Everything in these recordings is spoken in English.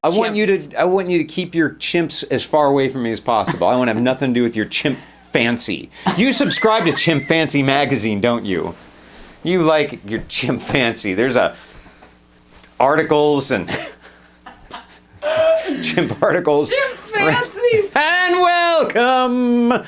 I want you to keep your chimps as far away from me as possible. I want to have nothing to do with your chimp fancy. You subscribe to Chimp Fancy magazine, don't you? You like your chimp fancy. There's articles and chimp articles. Chimp fancy. And welcome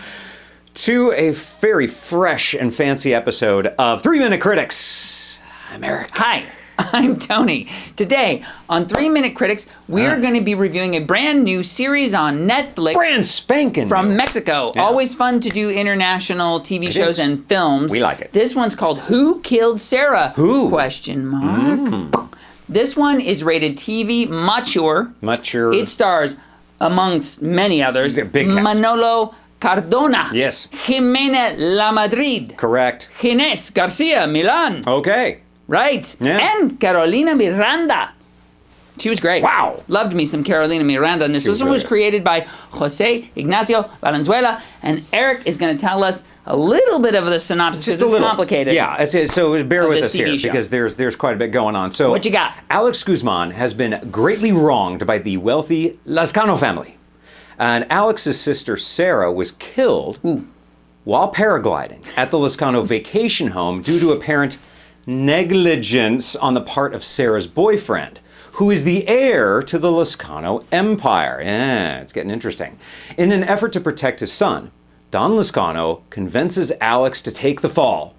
to a very fresh and fancy episode of 3 Minute Critics. I'm Eric. Hi. I'm Tony. Today on 3 Minute Critics, we're going to be reviewing a brand new series on Netflix. Brand spanking from new. Mexico. Yeah. Always fun to do international TV shows and films. We like it. This one's called Who Killed Sara? Who? Question mark. This one is rated TV mature. Mature. It stars, amongst many others, Big cast. Manolo, Cardona. Yes. Ximena, Lamadrid. Correct. Ginés, García, Millán. Okay. Right. Yeah. And Carolina Miranda. She was great. Wow. Loved me some Carolina Miranda in this. This one was created by José, Ignacio, Valenzuela, and Eric is going to tell us a little bit of the synopsis because it's complicated. Yeah, so bear with us here TV show. because there's quite a bit going on. So what you got? Alex Guzman has been greatly wronged by the wealthy Lazcano family. And Alex's sister Sara was killed while paragliding at the Lazcano vacation home due to apparent negligence on the part of Sara's boyfriend, who is the heir to the Lazcano empire. Yeah, it's getting interesting. In an effort to protect his son, Don Lazcano convinces Alex to take the fall,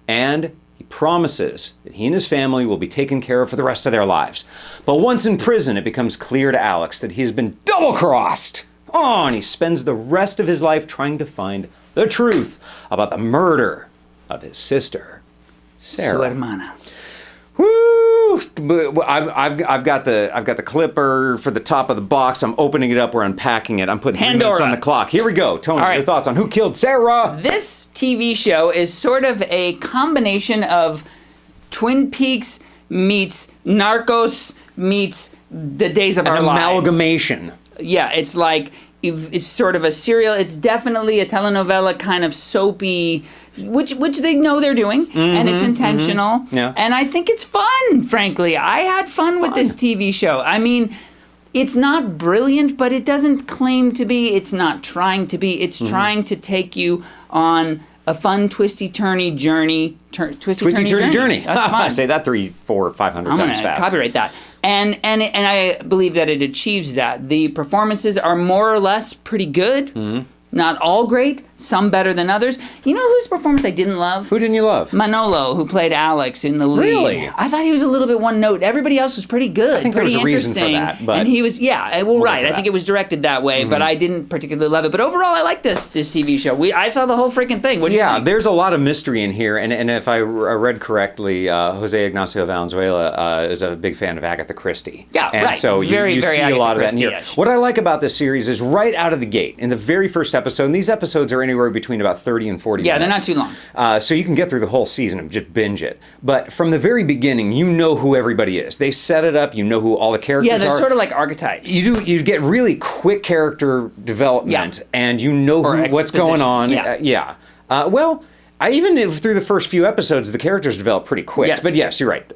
and he promises that he and his family will be taken care of for the rest of their lives. But once in prison, it becomes clear to Alex that he has been double-crossed. Oh, and he spends the rest of his life trying to find the truth about the murder of his sister, Sara. Su hermana. Woo! I've got the clipper for the top of the box. I'm opening it up. We're unpacking it. I'm putting 3 minutes on the clock. Here we go. Tony, your thoughts on Who Killed Sara? This TV show is sort of a combination of Twin Peaks meets Narcos meets The Days of Our Lives. An amalgamation. Yeah, it's like, it's sort of a serial. It's definitely a telenovela kind of soapy, which they know they're doing, and it's intentional. Yeah. And I think it's fun, frankly. I had fun with this TV show. I mean, it's not brilliant, but it doesn't claim to be. It's not trying to be. It's trying to take you on a fun, twisty-turny journey. Twisty-turny journey. That's fun. I say that 300, 400, 500 times fast. I'm going to copyright that. And I believe that it achieves that. The performances are more or less pretty good. Not all great, some better than others. You know whose performance I didn't love? Who didn't you love? Manolo, who played Alex in the lead. Really? I thought he was a little bit one note. Everybody else was pretty good, I think pretty there was a interesting. reason for that, but and he was, we'll right. I think it was directed that way, but I didn't particularly love it. But overall, I like this TV show. I saw the whole freaking thing. What do you think? There's a lot of mystery in here, and if I read correctly, Jose Ignacio Valenzuela is a big fan of Agatha Christie. Yeah, and right. so you Very see a lot of that in here. Christie-ish. What I like about this series is right out of the gate, in the very first episode, and these episodes are anywhere between about 30 and 40 minutes. Yeah, they're not too long. So you can get through the whole season and just binge it. But from the very beginning, you know who everybody is. They set it up, you know who all the characters are. Yeah, they're sort of like archetypes. You get really quick character development, and you know what's going on. Well, even through the first few episodes, the characters develop pretty quick. Yes. But yes, you're right.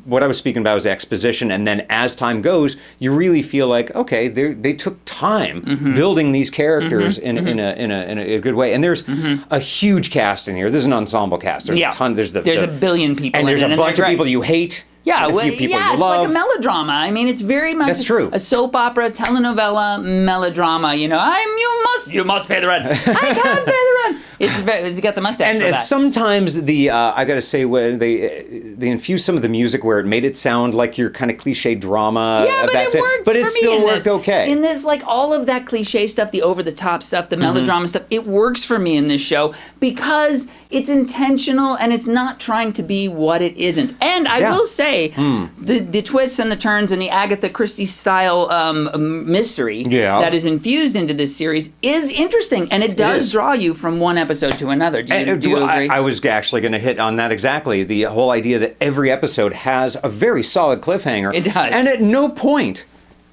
What I was speaking about was exposition, and then as time goes, you really feel like, okay, they took time building these characters in a good way. And there's a huge cast in here. There's an ensemble cast. There's a ton. There's a billion people, and there's in a it, bunch of people you hate. Yeah, a few people you it's love. like a melodrama. I mean, it's very much a soap opera, telenovela, melodrama. You know, you must pay the rent. I can't pay the rent. It's got the mustache and for that. Sometimes I got to say, when they infuse some of the music where it made it sound like your kind of cliche drama. Yeah, but it worked. But it still worked okay. In this, like all of that cliche stuff, the over the top stuff, the melodrama stuff, it works for me in this show because it's intentional and it's not trying to be what it isn't. And I will say, the twists and the turns and the Agatha Christie style mystery that is infused into this series is interesting, and it does draw you from one episode to another. Do you agree? I was actually going to hit on that exactly. The whole idea that every episode has a very solid cliffhanger. It does. And at no point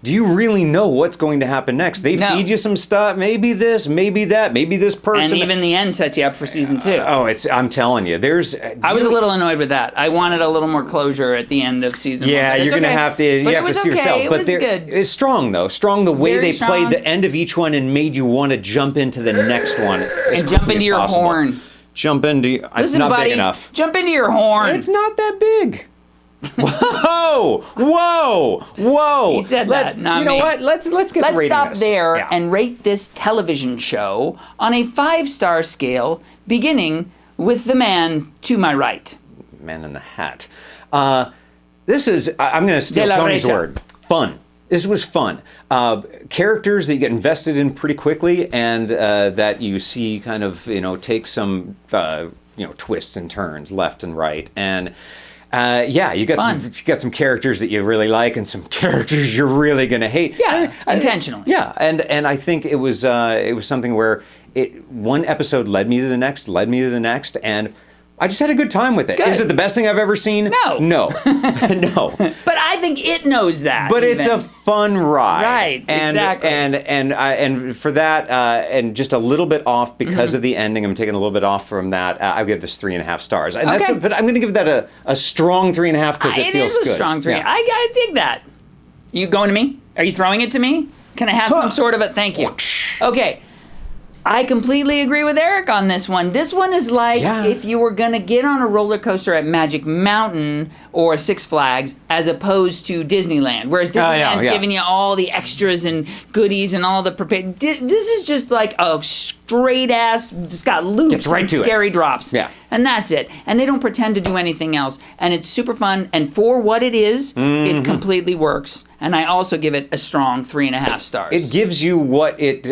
do you really know what's going to happen next? They feed you some stuff, maybe this, maybe that, maybe this person. And even the end sets you up for season 2. I'm telling you, I was a little annoyed with that. I wanted a little more closure at the end of season 1. Yeah, you're going to have to, see yourself. But good. It's strong, though. Strong the way Very they played the end of each one and made you want to jump into the next one. And jump into your horn. Jump into, it's not big enough. Jump into your horn. It's not that big. Whoa! He said that, not me. You know what? Let's get the rating. Let's stop there and rate this television show on a 5-star scale, beginning with the man to my right. Man in the hat. This is, I'm going to steal Tony's word, fun. This was fun. Characters that you get invested in pretty quickly and that you see kind of, take some, twists and turns left and right. And you got some characters that you really like and some characters you're really going to hate. Yeah, intentionally. Yeah, and I think it was something where one episode led me to the next, and I just had a good time with it. Good. Is it the best thing I've ever seen? No. No. But I think it knows that. But it's a fun ride. Right, exactly. And for that, and just a little bit off because of the ending, I'm taking a little bit off from that. I give this 3.5 stars. And but I'm going to give that a strong 3.5 because it feels good. It is a strong 3. Yeah. I dig that. You going to me? Are you throwing it to me? Can I have some sort of a thank you? Okay. I completely agree with Eric on this one. This one is like if you were going to get on a roller coaster at Magic Mountain or Six Flags as opposed to Disneyland. Whereas Disneyland's giving you all the extras and goodies and all the prepared. This is just like a straight ass, just got loops and scary drops. Yeah. And that's it. And they don't pretend to do anything else. And it's super fun. And for what it is, it completely works. And I also give it a strong 3.5 stars. It gives you what it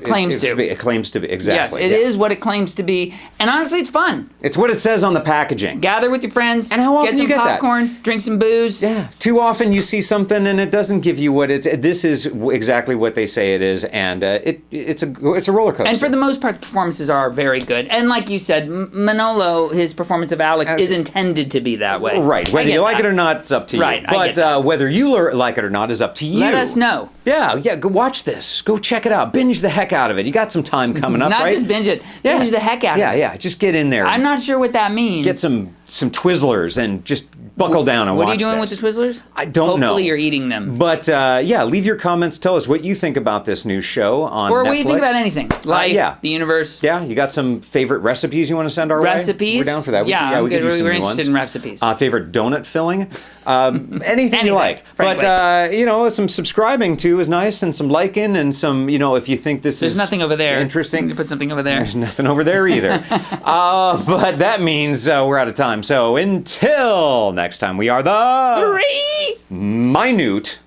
claims to. It claims to be, exactly. Yes, it is what it claims to be. And honestly, it's fun. It's what it says on the packaging. Gather with your friends. And how often get some you get popcorn, drink some booze. Yeah. Too often you see something and it doesn't give you what it's. This is exactly what they say it is, and it's a roller coaster. And for the most part, the performances are very good. And like you said, Manolo, his performance of Alex is intended to be that way. Right. Whether you like it or not, it's up to you. Right. But whether you like it or not is up to you. Let us know. Yeah. Go watch this. Go check it out. Binge the heck out of it. You got some time coming up, Not right? just binge it. Binge the heck out of it. Yeah. Just get in there. I'm not sure what that means. Get some Twizzlers and just buckle down and watch this. What are you doing with the Twizzlers? I don't know. Hopefully you're eating them. But leave your comments. Tell us what you think about this new show on Netflix. Or what you think about anything. Life, the universe. Yeah, you got some favorite recipes you want to send our way? Recipes? We're down for that. Yeah, we could do some we're new interested ones. in recipes. Favorite donut filling? Anything you like. Frankly. But, some subscribing too is nice, and some liking, and some, if you think this There's is nothing over there. Interesting. You put something over there. There's nothing over there either. But that means we're out of time. So until next time, we are the 3 minute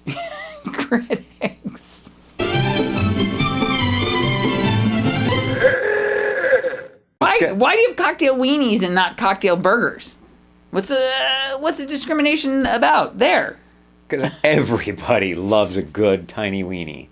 critics. Why do you have cocktail weenies and not cocktail burgers? What's the discrimination about there? Because everybody loves a good tiny weenie.